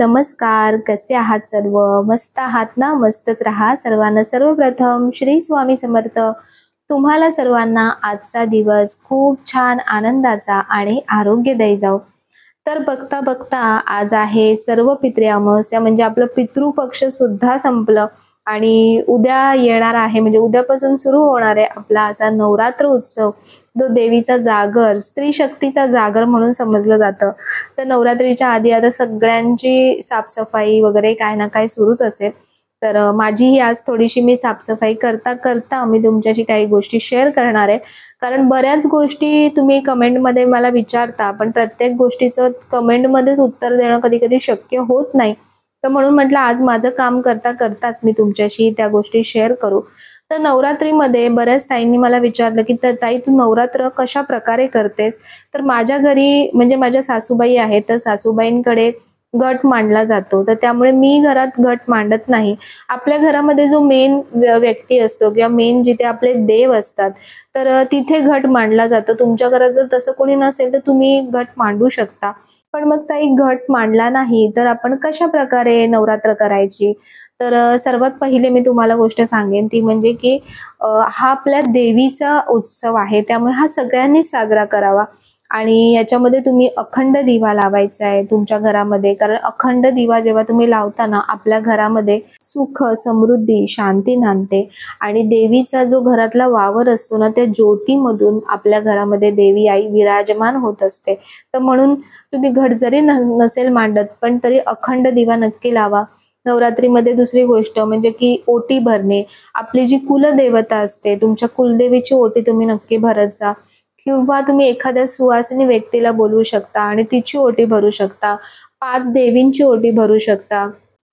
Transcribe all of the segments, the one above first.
नमस्कार. कसे आहात सर्व? मस्त आहात ना? मस्तच राहा. सर्वांना सर्वप्रथम श्री स्वामी समर्थ. तुम्हाला सर्वांना आजचा दिवस खूप छान आनंदाचा आणि आरोग्यदायी जाओ. तर बघता बघता आज आहे सर्व पितृ अमावस्या, म्हणजे आपलं पितृपक्ष सुद्धा संपलं आणि उद्या येणार आहे, म्हणजे उद्यापासून सुरू होणार आहे आपला असा नवरात्र उत्सव, जो देवीचा जागर, स्त्री शक्तीचा जागर म्हणून समजलं जातं. तर नवरात्रीच्या आधी आता सगळ्यांची साफसफाई वगैरे काय ना काय सुरूच असेल. तर माझीही आज थोडीशी मी साफसफाई करता करता मी तुमच्याशी काही गोष्टी शेअर करणार आहे. कारण बऱ्याच गोष्टी तुम्ही कमेंटमध्ये मला विचारता, पण प्रत्येक गोष्टीचं कमेंटमध्येच उत्तर देणं कधी कधी शक्य होत नाही. तर म्हणून म्हटलं आज माझं काम करता करताच मी तुमच्याशी त्या गोष्टी शेअर करू. तर नवरात्रीमध्ये बऱ्याच ताईंनी मला विचारलं की ताई तू नवरात्र कशा प्रकारे करतेस? तर माझ्या घरी म्हणजे माझ्या सासूबाई आहेत, तर सासूबाईंकडे गट मांडला जातो, तर त्यामुळे मी घरात गट मांडत नाही. आपल्या घरामध्ये जो मेन व्यक्ती असतो किंवा मेन जिथे आपले देव असतात, तर तिथे घट मांडला जातो. तुमच्या घरात जर तसं कोणी नसेल तर तुम्ही गट मांडू शकता. पण मग ताई घट मांडला नाही तर आपण कशा प्रकारे नवरात्र करायची? तर सर्वात पहिले मी तुम्हाला गोष्ट सांगेन ती म्हणजे की हा आपल्या देवीचा उत्सव आहे, त्यामुळे हा सगळ्यांनीच साजरा करावा. आणि याच्यामध्ये तुम्ही अखंड दिवा लावायचा आहे तुमच्या घरामध्ये, कारण अखंड दिवा जेव्हा तुम्ही लावताना आपल्या घरामध्ये सुख, समृद्धी, शांती नांदते. आणि देवीचा जो घरातला वावर असतो ना, त्या ज्योतीमधून आपल्या घरामध्ये देवी आई विराजमान होत असते. तर म्हणून तुम्ही घट जरी नसेल मांडत, पण तरी अखंड दिवा नक्की लावा. नवरात्रीमध्ये दुसरी गोष्ट म्हणजे की ओटी भरणे. आपली जी कुलदेवता असते, तुमच्या कुलदेवीची ओटी तुम्ही नक्की भरत जा. किंवा तुम्ही एखाद्या सुवासिनी व्यक्तीला बोलवू शकता आणि तिची ओटी भरू शकता. 5 देवींची ओटी भरू शकता.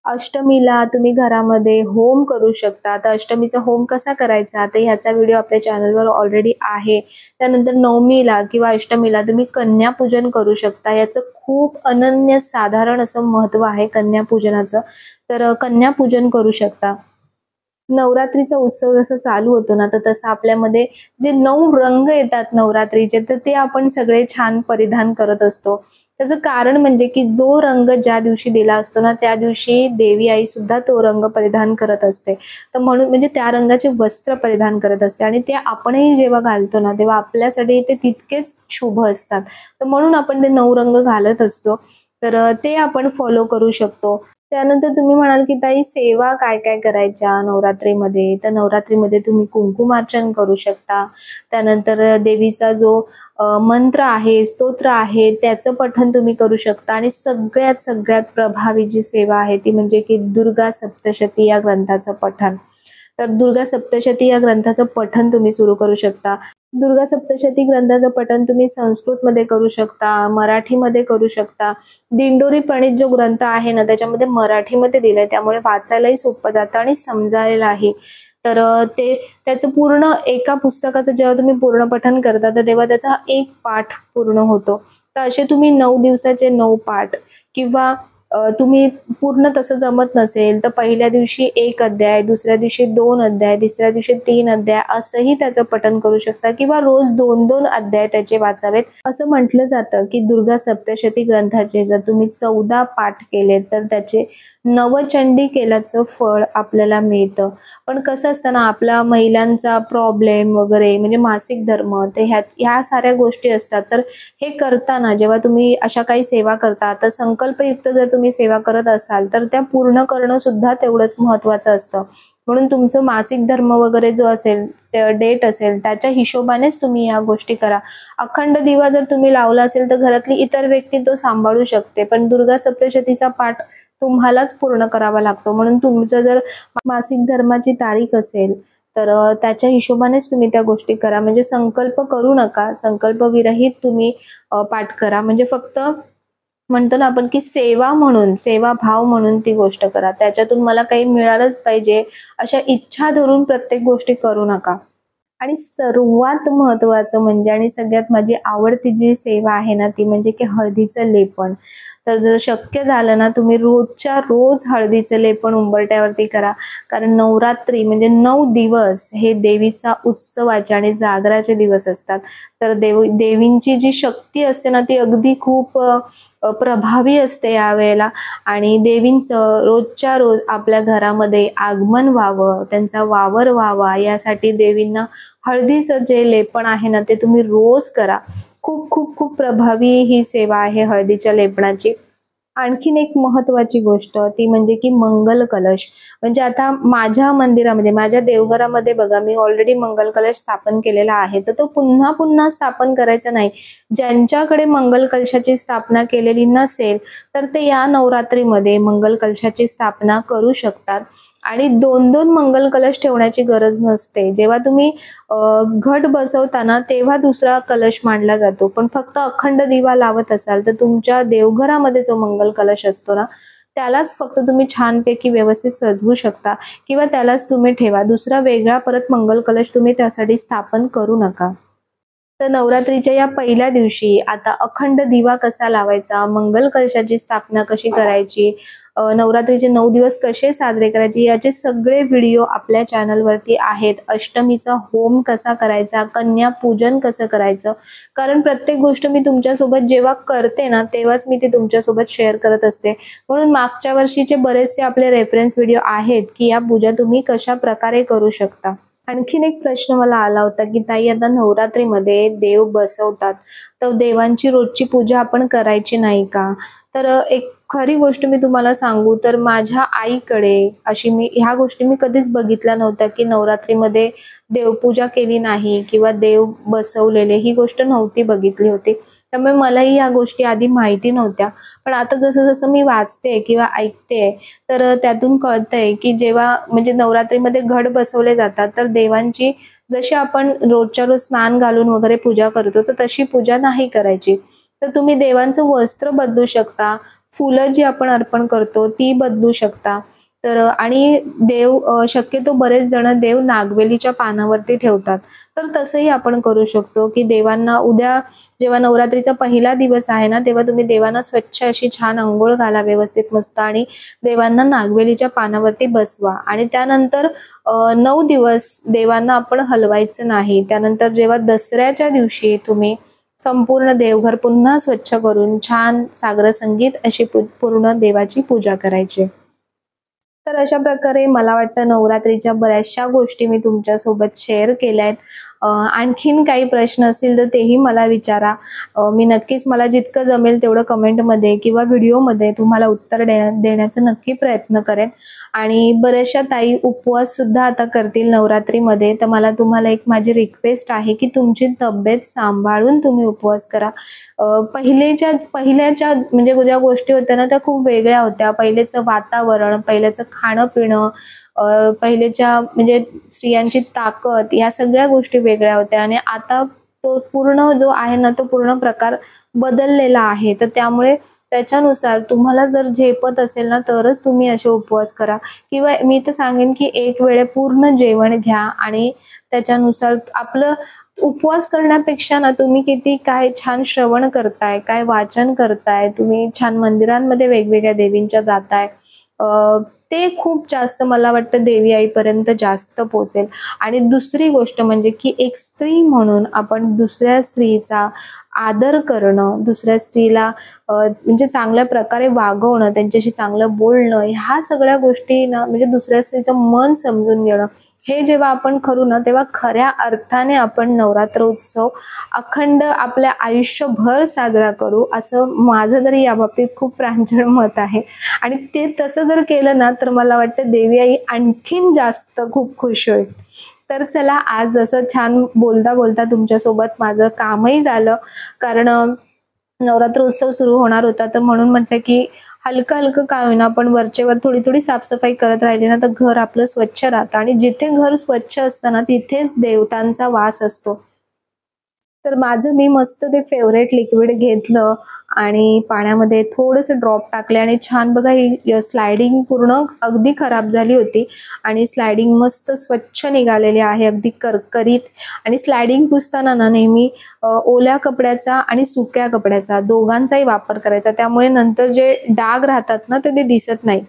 अष्टमीला तुम्ही घरामध्ये होम करू शकता. तर अष्टमीचा होम कसा करायचा, तर ह्याचा व्हिडिओ आपल्या चॅनलवर ऑलरेडी आहे. त्यानंतर नवमीला किंवा अष्टमीला तुम्ही कन्यापूजन करू शकता. याचं खूप अनन्य साधारण असं महत्त्व आहे कन्यापूजनाचं. तर कन्यापूजन करू शकता. नवरात्रीचा उत्सव जसा चालू होतो ना, तर तसं आपल्यामध्ये जे 9 रंग येतात नवरात्रीचे, तर ते आपण सगळे छान परिधान करत असतो. त्याचं कारण म्हणजे की जो रंग ज्या दिवशी दिला असतो ना, त्या दिवशी देवी आई सुद्धा तो रंग परिधान करत असते. तर म्हणून म्हणजे त्या रंगाचे वस्त्र परिधान करत असते आणि ते आपणही जेव्हा घालतो ना, तेव्हा आपल्यासाठी ते तितकेच शुभ असतात. तर म्हणून आपण ते 9 रंग घालत असतो. तर ते आपण फॉलो करू शकतो. त्यानंतर तुम्ही म्हणाल की ताई सेवा काय काय करायच्या नवरात्रीमध्ये? तर नवरात्रीमध्ये तुम्ही कुंकुमार्चन करू शकता. त्यानंतर देवीचा जो मंत्र आहे, स्तोत्र आहे, त्याचं पठण तुम्ही करू शकता. आणि सगळ्यात सगळ्यात प्रभावी जी सेवा आहे ती म्हणजे की दुर्गा सप्तशती या ग्रंथाचं पठण. तर दुर्गा सप्तशती या ग्रंथाचं पठण तुम्ही सुरू करू शकता. दुर्गा सप्तशती ग्रंथाचं पठण तुम्ही संस्कृतमध्ये करू शकता, मराठीमध्ये करू शकता. दिंडोरी प्रणीत जो ग्रंथ आहे ना, त्याच्यामध्ये मराठीमध्ये दिलंय, त्यामुळे वाचायलाही सोपं जातं आणि समजायलाही. तर त्याचं पूर्ण एका पुस्तकाचं जेव्हा तुम्ही पूर्ण पठण करता, तर तेव्हा त्याचा एक पाठ पूर्ण होतो. तर असे तुम्ही 9 दिवसाचे 9 पाठ, किंवा तुम्ही पूर्ण तसं जमत नसेल तर पहिल्या दिवशी 1 अध्याय, दुसऱ्या दिवशी 2 अध्याय, तिसऱ्या दिवशी 3 अध्याय असंही त्याचं पठण करू शकता. किंवा रोज 2-2 अध्याय त्याचे वाचावेत. असं म्हटलं जातं की दुर्गा सप्तशती ग्रंथाचे जर तुम्ही 14 पाठ केले तर त्याचे नवचंडी केल्याचं फळ आपल्याला मिळतं. पण कसं असतं ना, आपला महिलांचा प्रॉब्लेम वगैरे म्हणजे मासिक धर्म, ते ह्या साऱ्या गोष्टी असतात. तर हे करताना जेव्हा तुम्ही अशा काही सेवा करता, तर संकल्पयुक्त जर तुम्ही सेवा करत असाल तर त्या पूर्ण करणं सुद्धा तेवढंच महत्त्वाचं असतं. म्हणून तुमचं मासिक धर्म वगैरे जो असेल, डेट असेल, त्याच्या हिशोबानेच तुम्ही या गोष्टी करा. अखंड दिवा जर तुम्ही लावला असेल तर घरातली इतर व्यक्ती तो सांभाळू शकते, पण दुर्गा सप्तशतीचा पाठ तुम्हालाच पूर्ण करावा लागतो. म्हणून तुमचं जर मासिक धर्माची तारीख असेल तर त्याच्या हिशोबानेच तुम्ही त्या गोष्टी करा. म्हणजे संकल्प करू नका, संकल्प विरहित तुम्ही पाठ करा. म्हणजे फक्त म्हणतो ना आपण की सेवा म्हणून, सेवा भाव म्हणून ती गोष्ट करा. त्याच्यातून मला काही मिळालंच पाहिजे अशा इच्छा धरून प्रत्येक गोष्टी करू नका. आणि सर्वात महत्त्वाचं म्हणजे आणि सगळ्यात माझी आवडती जी सेवा आहे ना, ती म्हणजे की हळदीचं लेपन. तर जर शक्य झालं ना, तुम्ही रोजच्या रोज हळदीचं लेपन उंबरट्यावरती करा. कारण नवरात्री म्हणजे 9 दिवस हे देवीचा उत्सवाचे आणि जागराचे दिवस असतात. तर देवींची जी शक्ती असते ना ती अगदी खूप प्रभावी असते यावेळेला. आणि देवींचं रोजच्या रोज आपल्या घरामध्ये आगमन व्हावं, त्यांचा वावर व्हावा, यासाठी देवींना हळदीचं जे लेपन आहे ना ते तुम्ही रोज करा. खूप खूप खूप प्रभावी ही सेवा आहे हळदीच्या लेपनाची. आणखीन एक महत्वाची गोष्ट ती म्हणजे की मंगल कलश. म्हणजे आता माझ्या मंदिरामध्ये, माझ्या देवघरामध्ये बघा, मी ऑलरेडी मंगल कलश स्थापन केलेला आहे, तर तो पुन्हा पुन्हा स्थापन करायचा नाही. ज्यांच्याकडे मंगल कलशाची स्थापना केलेली नसेल तर ते या नवरात्रीमध्ये मंगल कलशाची स्थापना करू शकतात. आणि 2-2 मंगल कलश ठेवण्याची गरज नसते. जेव्हा तुम्ही घट बसवताना तेव्हा दुसरा कलश मांडला जातो, पण फक्त अखंड दिवा लावत असाल तर तुमच्या देवघरामध्ये जो मंगल कलश असतो ना त्यालाच फक्त तुम्ही छानपैकी व्यवस्थित सजवू शकता किंवा त्यालाच तुम्ही ठेवा. दुसरा वेगळा परत मंगल कलश तुम्ही त्यासाठी स्थापन करू नका. तर नवरात्रीच्या या पहिल्या दिवशी आता अखंड दिवा कसा लावायचा, मंगल कलशाची स्थापना कशी करायची, नवरात्रीचे 9 दिवस कसे साजरे करायचे, याचे सगळे व्हिडिओ आपल्या चॅनलवरती आहेत. अष्टमीचा होम कसा करायचा, कन्या पूजन कसं करायचं, कारण प्रत्येक गोष्ट मी तुमच्यासोबत जेव्हा करते ना तेव्हाच मी ती तुमच्यासोबत शेअर करत असते. म्हणून मागच्या वर्षीचे बरेचसे आपले रेफरन्स व्हिडिओ आहेत की या पूजा तुम्ही कशा प्रकारे करू शकता. आणखीन एक प्रश्न मला आला होता की ताई, आता नवरात्रीमध्ये देव बसवतात तर देवांची रोजची पूजा आपण करायची नाही का? तर एक खरी गोष्ट मी तुम्हाला सांगू तर माझ्या आईकडे ह्या गोष्टी मी कधीच बघितल्या नव्हत्या की नवरात्रीमध्ये देवपूजा केली नाही किंवा देव बसवलेले, ही गोष्ट नव्हती बघितली होती. त्यामुळे मलाही या गोष्टी आधी माहिती नव्हत्या. पण आता जसं जसं मी वाचते किंवा ऐकते तर त्यातून कळतंय की जेव्हा म्हणजे नवरात्रीमध्ये घट बसवले जातात तर देवांची जशी आपण रोजच्या रोज स्नान घालून वगैरे पूजा करतो तर तशी पूजा नाही करायची. तर तुम्ही देवांचं वस्त्र बदलू शकता, फुलं जी आपण अर्पण करतो ती बदलू शकता. तर आणि शक्यतो बरेच जण देव नागवेलीच्या पानावरती ठेवतात, तर तसंही आपण करू शकतो की देवांना उद्या जेव्हा नवरात्रीचा पहिला दिवस आहे ना तेव्हा तुम्ही देवांना स्वच्छ अशी छान अंघोळ घाला व्यवस्थित मस्त आणि देवांना नागवेलीच्या पानावरती बसवा. आणि त्यानंतर 9 दिवस देवांना आपण हलवायचं नाही. त्यानंतर जेव्हा दसऱ्याच्या दिवशी तुम्ही संपूर्ण देवघर पुन्हा स्वच्छ करून छान सागर संगीत अशी पूर्ण देवाची पूजा करायची. तर अशा प्रकारे मला वाटतं नवरात्रीच्या बऱ्याचशा गोष्टी मी तुमच्यासोबत शेअर केल्या आहेत. आणखीन काही प्रश्न असतील तर तेही मला विचारा. मी नक्कीच मला जितकं जमेल तेवढं कमेंटमध्ये किंवा व्हिडिओमध्ये तुम्हाला उत्तर देण्याचा नक्की प्रयत्न करेन. आणि बऱ्याचशा ताई उपवास सुद्धा आता करतील नवरात्रीमध्ये, तर मला तुम्हाला एक माझी रिक्वेस्ट आहे की तुमची तब्येत सांभाळून तुम्ही उपवास करा. पहिल्याच्या म्हणजे ज्या गोष्टी होत्या ना त्या खूप वेगळ्या होत्या. पहिलेचं वातावरण, पहिल्याचं खाणं पिणं, पहिलेच्या म्हणजे स्त्रियांची ताकद, या सगळ्या गोष्टी वेगळ्या होत्या. आणि आता तो पूर्ण जो आहे ना तो पूर्ण प्रकार बदललेला आहे. तर त्यामुळे त्याच्यानुसार तुम्हाला जर झेपत असेल ना तरच तुम्ही असे उपवास करा. किंवा मी तर सांगेन की एक वेळे पूर्ण जेवण घ्या आणि त्याच्यानुसार आपलं उपवास करण्यापेक्षा ना तुम्ही किती काय छान श्रवण करताय, काय वाचन करताय, तुम्ही छान मंदिरांमध्ये वेगवेगळ्या देवींच्या जाताय, ते खूप जास्त मला वाटतं देवी आईपर्यंत जास्त पोहोचेल. आणि दुसरी गोष्ट म्हणजे की एक स्त्री म्हणून आपण दुसऱ्या स्त्रीचा आदर करणं, दुसऱ्या स्त्रीला म्हणजे चांगल्या प्रकारे वागवणं, त्यांच्याशी चांगलं बोलणं, ह्या सगळ्या गोष्टी ना म्हणजे दुसऱ्या स्त्रीचं मन समजून घेणं, हे जेव्हा आपण करू ना तेव्हा खऱ्या अर्थाने आपण नवरात्र उत्सव अखंड आपल्या आयुष्यभर साजरा करू, असं माझं तरी याबाबतीत खूप प्रांजळ मत आहे. आणि ते तसं जर केलं ना तर मला वाटतं देवी आई आणखीन जास्त खूप खुश होईल. तर चला, आज असं छान बोलता बोलता तुमच्यासोबत माझं कामही झालं, कारण नवरात्र उत्सव सुरू होणार होता. तर म्हणून म्हटलं की हलकं हलकं काय होईना पण वरचेवर थोडी थोडी साफसफाई करत राहिली ना तर घर आपलं स्वच्छ राहतं. आणि जिथे घर स्वच्छ असतं ना तिथेच देवतांचा वास असतो. तर माझं मी मस्त ते फेवरेट लिक्विड घेतलं आणि पाण्यामध्ये थोडंसं ड्रॉप टाकले आणि छान बघा ही स्लायडिंग पूर्ण अगदी खराब झाली होती आणि स्लायडिंग मस्त स्वच्छ निघालेली आहे, अगदी करकरीत. आणि स्लायडिंग पुसताना ना नेहमी ओल्या कपड्याचा आणि सुक्या कपड्याचा दोघांचाही वापर करायचा, त्यामुळे नंतर जे डाग राहतात ना ते दिसत नाही.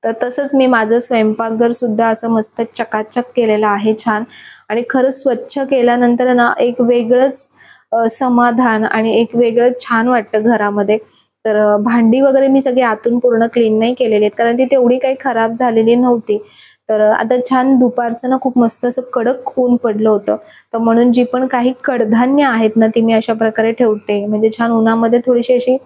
तर तसंच मी माझं स्वयंपाकघर सुद्धा असं मस्त चकाचक केलेलं आहे छान. आणि खरंच स्वच्छ केल्यानंतर ना एक वेगळंच समाधान आणि एक वेगळं छान वाटतं घरामध्ये. तर भांडी वगैरे मी सगळी आतून पूर्ण क्लीन नाही केलेली आहेत, कारण ती तेवढी काही खराब झालेली नव्हती. तर आता छान दुपारचं ना खूप मस्त असं कडक ऊन पडलं होतं. तर म्हणून जी पण काही कडधान्य आहेत ना, ती मी अशा प्रकारे ठेवते. म्हणजे छान उन्हामध्ये थोडीशी अशी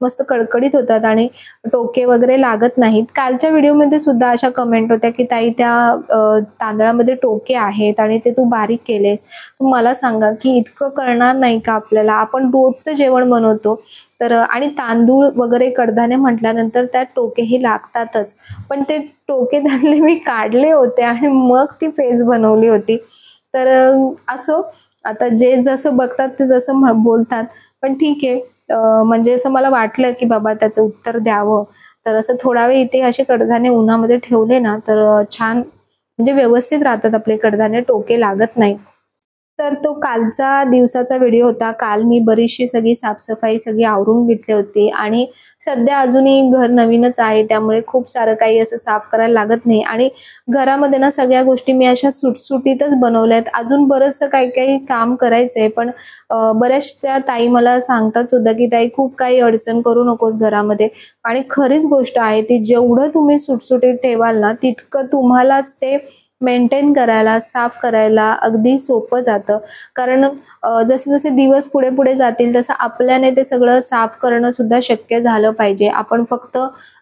मस्त कडकडीत होतात आणि टोके वगैरे लागत नाहीत. कालच्या व्हिडिओमध्ये सुद्धा अशा कमेंट होत्या, की ताई त्या तांदळामध्ये टोके आहेत आणि ते तू बारीक केलेस. तर मला सांगा, की इतकं करणार नाही का आपल्याला? आपण रोजचं जेवण बनवतो. तर आणि तांदूळ वगैरे कडधान्य म्हटल्यानंतर त्यात टोकेही लागतातच. पण ते टोके त्यातले मी काढले होते आणि मग ती पेस्ट बनवली होती. तर असो, आता जे जसं बघतात ते तसं बोलतात. पण ठीक आहे. म्हणजे असं मला वाटलं, की बाबा त्याचं उत्तर द्यावं. तर असं थोडा वेळ इथे असे कडधान्य उन्हामध्ये ठेवले ना, तर छान म्हणजे व्यवस्थित राहतात आपले कडधान्य, टोके लागत नाही. तर तो कालचा दिवसाचा व्हिडिओ होता. काल मी बरीचशी सगळी साफसफाई सगळी आवरून घेतली होती आणि सध्या अजूनही घर नवीनच आहे, त्यामुळे खूप सारं काही असं साफ करायला लागत नाही आणि घरामध्ये ना सगळ्या गोष्टी मी अशा सुटसुटीतच बनवल्या आहेत. अजून बरंचसं काही-काही काम करायचंय, पण बऱ्याच त्या ताई मला सांगतात सुद्धा, की "ताई खूप काही अडचण करू नकोस घरामध्ये." आणि खरीच गोष्ट आहे ती. जेवढं तुम्ही सुटसुटीत ठेवाल ना, तितकं तुम्हालाच ते मेंटेन करायला, साफ करायला अगदी सोपं जातं. कारण जसे-जसे दिवस पुढे-पुढे जातील तसं आपल्याने ते सगळं साफ करणं सुद्धा शक्य झालं पाहिजे. आपण फक्त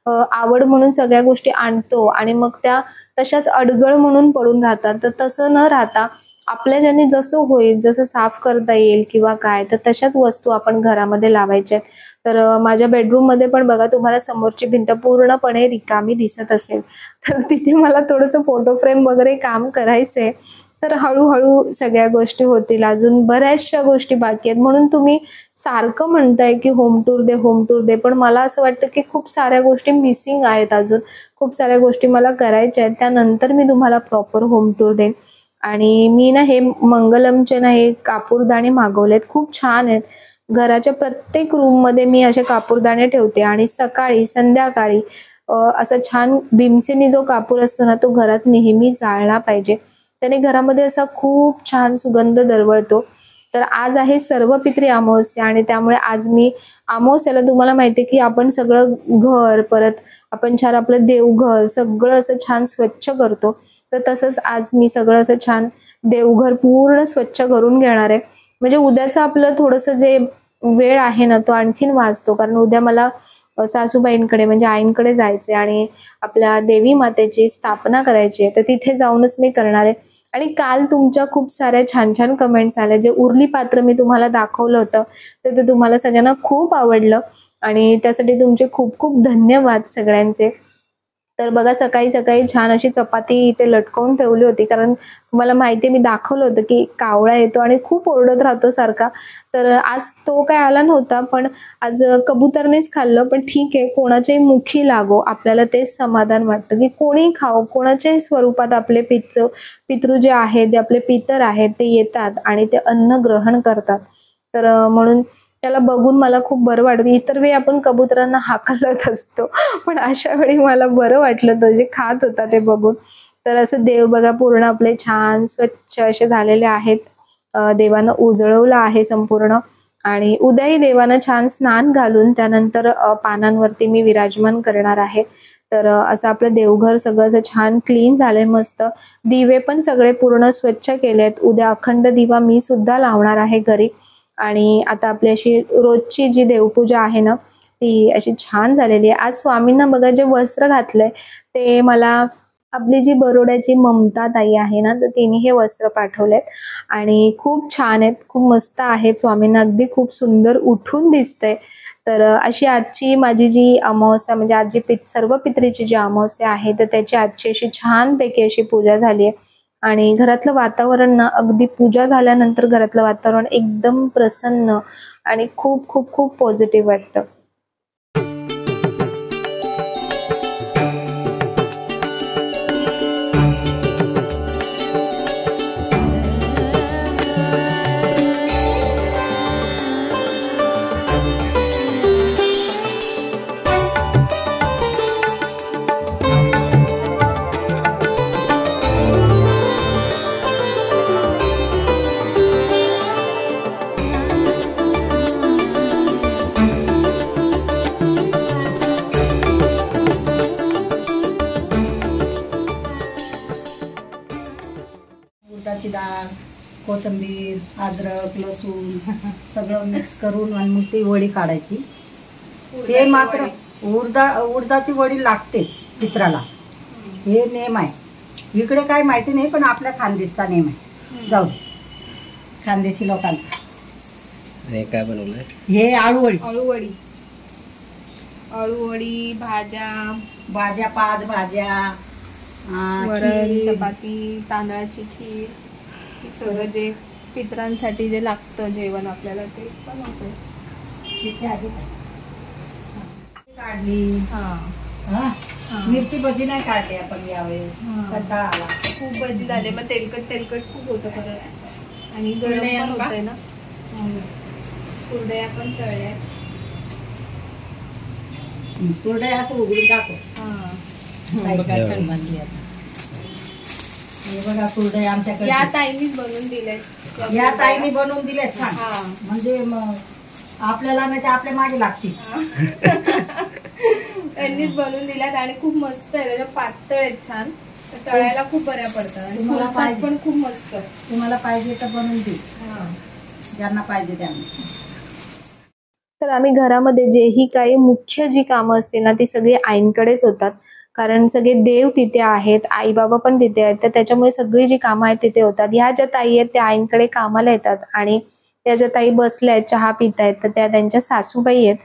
आवड म्हणून सगळ्या गोष्टी आणतो आणि मग त्या तशाच अडगळ म्हणून पडून राहतात. तर तसं न राहता आपल्या ज्याने जसं होईल, जसं साफ करता येईल किंवा काय, तर तशाच वस्तू आपण घरामध्ये लावायच्या आहेत. तर माझ्या बेडरूममध्ये पण बघा तुम्हाला समोरची भिंत पूर्णपणे रिकामी दिसत असेल. तर तिथे मला थोडंसं फोटो फ्रेम वगैरे काम करायचंय. तर हळू सगळ्या गोष्टी होतील. अजून बऱ्याचशा गोष्टी बाकी आहेत. म्हणून तुम्ही सारखं म्हणताय, की होम टूर दे, होम टूर दे. पण मला असं वाटतं, की खूप साऱ्या गोष्टी मिसिंग आहेत अजून. खूप साऱ्या गोष्टी मला करायच्या आहेत. त्यानंतर मी तुम्हाला प्रॉपर होम टूर देईन. आणि मी ना हे मंगलमचे ना हे कापूरदाणे मागवलेत. खूप छान आहेत. घराच्या प्रत्येक रूममध्ये मी असे कापूरदाणे ठेवते आणि सकाळी, संध्याकाळी असा छान भीमसेनी जो कापूर असतो ना, तो घरात नेहमी जाळला पाहिजे. त्याने घरामध्ये असा खूप छान सुगंध दरवळतो. तर आज आहे सर्वपित्री अमावस्या आणि त्यामुळे आज मी अमावस्याला तुम्हाला माहिती आहे, की आपण सगळं घर परत आपण छान आपलं देवघर सगळं असं छान स्वच्छ करतो. तर तसंच आज मी सगळं असं छान देवघर पूर्ण स्वच्छ करून घेणार आहे. म्हणजे उद्याचं आपलं थोडंसं जे वेळ आहे ना, तो आणखीन वाचतो. कारण उद्या मला सासूबाईंकडे म्हणजे आईंकडे जायचे आणि आपल्या देवी मातेची स्थापना करायची आहे. तर तिथे जाऊनच मी करणार आहे. आणि काल तुमच्या खूप साऱ्या छान-छान कमेंट्स आल्या. जे उरली पात्र मी तुम्हाला दाखवलं होतं, तर ते तुम्हाला सगळ्यांना खूप आवडलं आणि त्यासाठी तुमचे खूप-खूप धन्यवाद सगळ्यांचे. तर बघा सकाळी-सकाळी छान अशी चपाती इथे लटकवून ठेवली होती. कारण तुम्हाला माहिती आहे मी दाखवलं होतं, की कावळा येतो आणि खूप ओरडत राहतो सारखा. तर आज तो काय आला नव्हता, पण आज कबुतरनेच खाल्लं. पण ठीक आहे, कोणाच्याही मुखी लागो, आपल्याला तेच समाधान वाटतं, की कोणीही खावो. कोणाच्याही स्वरूपात आपले पितृ जे आहेत, जे आपले पितर आहेत, ते येतात आणि ते अन्न ग्रहण करतात. तर म्हणून त्याला बघून मला खूप बरं वाटतं. इतर वेळी आपण कबुतरांना हाकलत असतो, पण अशा वेळी मला बरं वाटलं तो जे खात होता ते बघून. तर असं देव बघा पूर्ण आपले छान स्वच्छ असे झालेले आहेत. देवानं उजळवलं आहे संपूर्ण आणि उद्याही देवानं छान स्नान घालून त्यानंतर पानांवरती मी विराजमान करणार आहे. तर असं आपलं देवघर सगळं असं छान क्लीन झालंय मस्त. दिवे पण सगळे पूर्ण स्वच्छ केलेत. उद्या अखंड दिवा मी सुद्धा लावणार आहे घरी. आणि आता आपली अशी रोजची जी देवपूजा आहे ना, ती अशी छान झालेली आहे. आज स्वामींना बघा जे वस्त्र घातलंय, ते मला आपली जी बरोड्याची ममता ताई आहे ना, तर तिने हे वस्त्र पाठवलेत आणि खूप छान आहेत, खूप मस्त आहेत. स्वामींना अगदी खूप सुंदर उठून दिसतंय. तर अशी आजची माझी जी अमावस्या म्हणजे आज जी सर्व पित्रीची जी अमावस्या आहे, तर त्याची आजची अशी छानपैकी अशी पूजा झाली आहे. आणि घरातलं वातावरण ना अगदी पूजा झाल्यानंतर घरातलं वातावरण एकदम प्रसन्न आणि खूप पॉझिटिव्ह वाटतं. उडदाची डाळ, कोथिंबीर, अद्रक, लसूण सगळं मिक्स करून आणि मग ती वडी काढायची. ते मात्र उडदाची वडी लागतेच पित्राला, हे नेम आहे. इकडे काय माहिती नाही, पण आपल्या खानदेशचा नेम आहे. जाऊ दे, खानदेशी लोकांचा. हे काय बनवलं? हे आळूवडी. अळूवडी, भाज्या, 5 भाज्या, वरण, चपाती, तांदळाची खीर, सगळं जे पितरांसाठी जे लागतं जेवण आपल्याला ते बनवतो. काढली. मिरची भजी नाही काढली आपण यावेळेस, कंटाळा आला. खूप भजी झाले, मग तेलकट खूप होतं परत, आणि गरम पण होतंय ना. कुरडया पण तळल्या. कुरडया असं उघडून दाखव. हे बघा कुरडया आमच्याकडे या ताईनीच बनवून दिले. छान, म्हणजे मग आपल्याला नाही, आपल्या मागे लागतील. त्यांनीच बनवून दिल्यात आणि खूप मस्त आहे. त्याच्या पातळ आहेत, छान तळायला खूप बऱ्या पडतात आणि फुलतात पण खूप मस्त. तुम्हाला पाहिजे तर बनवून दे, ज्यांना पाहिजे त्यांना. तर आम्ही घरामध्ये जेही काही मुख्य जी कामं असतील ना ती सगळी आईंकडेच होतात, कारण सगळे देव तिथे आहेत, आई बाबा पण तिथे आहेत. तर त्याच्यामुळे सगळी जी कामं आहेत तिथे होतात. ह्या ज्या ताई आहेत त्या आईंकडे कामाला येतात, आणि त्या ज्या ताई बसल्या आहेत चहा पित आहेत तर त्या त्यांच्या सासूबाई आहेत.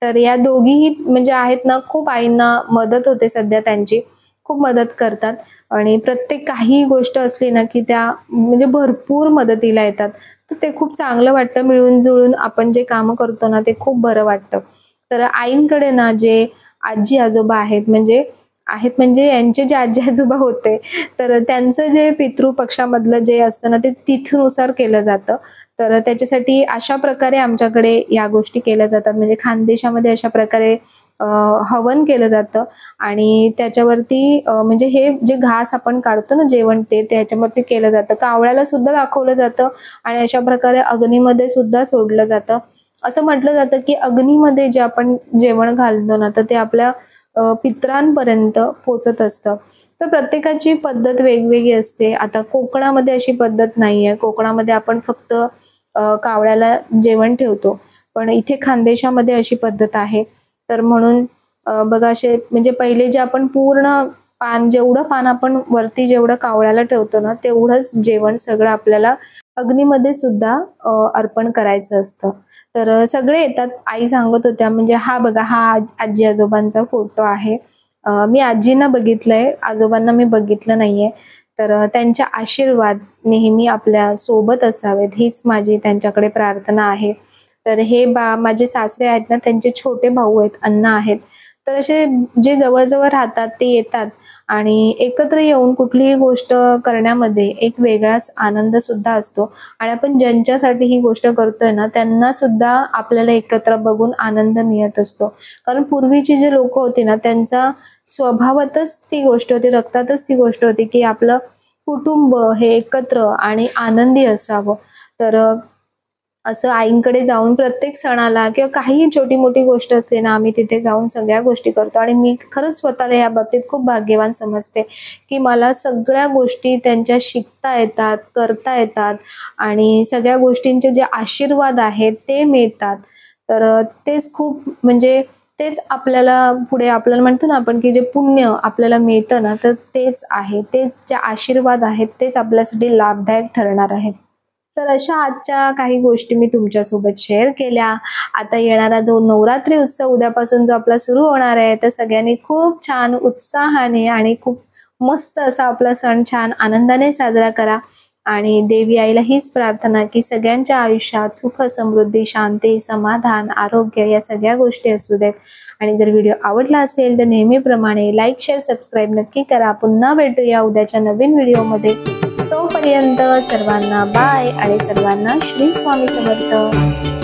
तर या दोघीही म्हणजे आहेत ना, खूप आईंना मदत होते सध्या, त्यांची खूप मदत करतात. आणि प्रत्येक काही गोष्ट असली ना की त्या म्हणजे भरपूर मदतीला येतात. तर ते खूप चांगलं वाटतं. मिळून जुळून आपण जे कामं करतो ना ते खूप बरं वाटतं. तर आईंकडे ना जे आजी आजोबा आहेत म्हणजे यांचे जे आजी आजोबा होते, तर त्यांचं जे पितृपक्षामधलं जे असतं ना ते तिथीनुसार केलं जातं. तर त्याच्यासाठी अशा प्रकारे आमच्याकडे या गोष्टी केल्या जातात. म्हणजे खानदेशामध्ये अशा प्रकारे हवन केलं जातं, आणि त्याच्यावरती म्हणजे हे जे घास आपण काढतो ना जेवण, ते त्याच्यावरती केलं जातं. कावळ्याला सुद्धा दाखवलं जातं, आणि अशा प्रकारे अग्नीमध्ये सुद्धा सोडलं जातं. असं म्हटलं जातं की अग्नीमध्ये जे आपण जेवण घालतो ना तर ते आपल्या पितरांपर्यंत पोचत असतं. तर प्रत्येकाची पद्धत वेगवेगळी असते. आता कोकणामध्ये अशी पद्धत नाहीये. कोकणामध्ये आपण फक्त कावळ्याला जेवण ठेवतो, पण इथे खानदेशामध्ये अशी पद्धत आहे. तर म्हणून बघा, असे म्हणजे पहिले जे आपण पूर्ण जेवढं पान आपण वरती जेवढं कावळ्याला ठेवतो ना तेवढंच जेवण सगळं आपल्याला अग्नीमध्ये सुद्धा अर्पण करायचं असतं. तर सगळे येतात. आई सांगत होत्या, म्हणजे हा बघा, हा आजी आजोबांचा फोटो आहे. मी आजींना बघितलंय, आजोबांना मी बघितलं नाहीये. तर त्यांचे आशीर्वाद नेहमी आपल्या सोबत असावेत हीच माझी त्यांच्याकडे प्रार्थना आहे. तर हे माझे सासरे आहेत ना, त्यांचे छोटे भाऊ आहेत, अण्णा आहेत. तर असे जे जवळजवळ राहतात ते येतात, आणि एकत्र येऊन कुठलीही गोष्ट करण्यामध्ये एक वेगळाच आनंद सुद्धा असतो. आणि आपण ज्यांच्यासाठी ही गोष्ट करतोय ना त्यांना सुद्धा आपल्याला एकत्र बघून आनंद मिळत असतो. कारण पूर्वीची जे लोक होती ना त्यांचा स्वभावातच ती गोष्ट होती, रक्तातच ती गोष्ट होती की आपलं कुटुंब हे एकत्र आणि आनंदी असावं. तर असं आईंकडे जाऊन प्रत्येक सणाला किंवा काहीही छोटी मोठी गोष्ट असते ना आम्ही तिथे जाऊन सगळ्या गोष्टी करतो. आणि मी खरंच स्वतःला या बाबतीत खूप भाग्यवान समजते की मला सगळ्या गोष्टी त्यांच्या शिकता येतात, करता येतात, आणि सगळ्या गोष्टींचे जे आशीर्वाद आहेत ते मिळतात. तर तेच खूप म्हणजे तेच आपल्याला पुढे आपल्याला म्हणतो ना आपण की जे पुण्य आपल्याला मिळतं ना तर तेच आहे, तेच जे आशीर्वाद आहेत तेच आपल्यासाठी लाभदायक ठरणार आहेत. तर अशा आजच्या काही गोष्टी मी तुमच्यासोबत शेअर केल्या. आता येणारा जो नवरात्री उत्सव उद्यापासून जो आपला सुरू होणार आहे, तर सगळ्यांनी खूप छान उत्साहाने आणि खूप मस्त असा आपला सण छान आनंदाने साजरा करा. आणि देवी आईला हीच प्रार्थना की सगळ्यांच्या आयुष्यात सुख, समृद्धी, शांती, समाधान, आरोग्य या सगळ्या गोष्टी असू देत. आणि जर व्हिडिओ आवडला असेल तर नेहमीप्रमाणे लाईक, शेअर, सबस्क्राईब नक्की करा. पुन्हा भेटूया उद्याच्या नवीन व्हिडिओमध्ये. तोपर्यंत सर्वांना बाय, आणि सर्वांना श्री स्वामी समर्थ.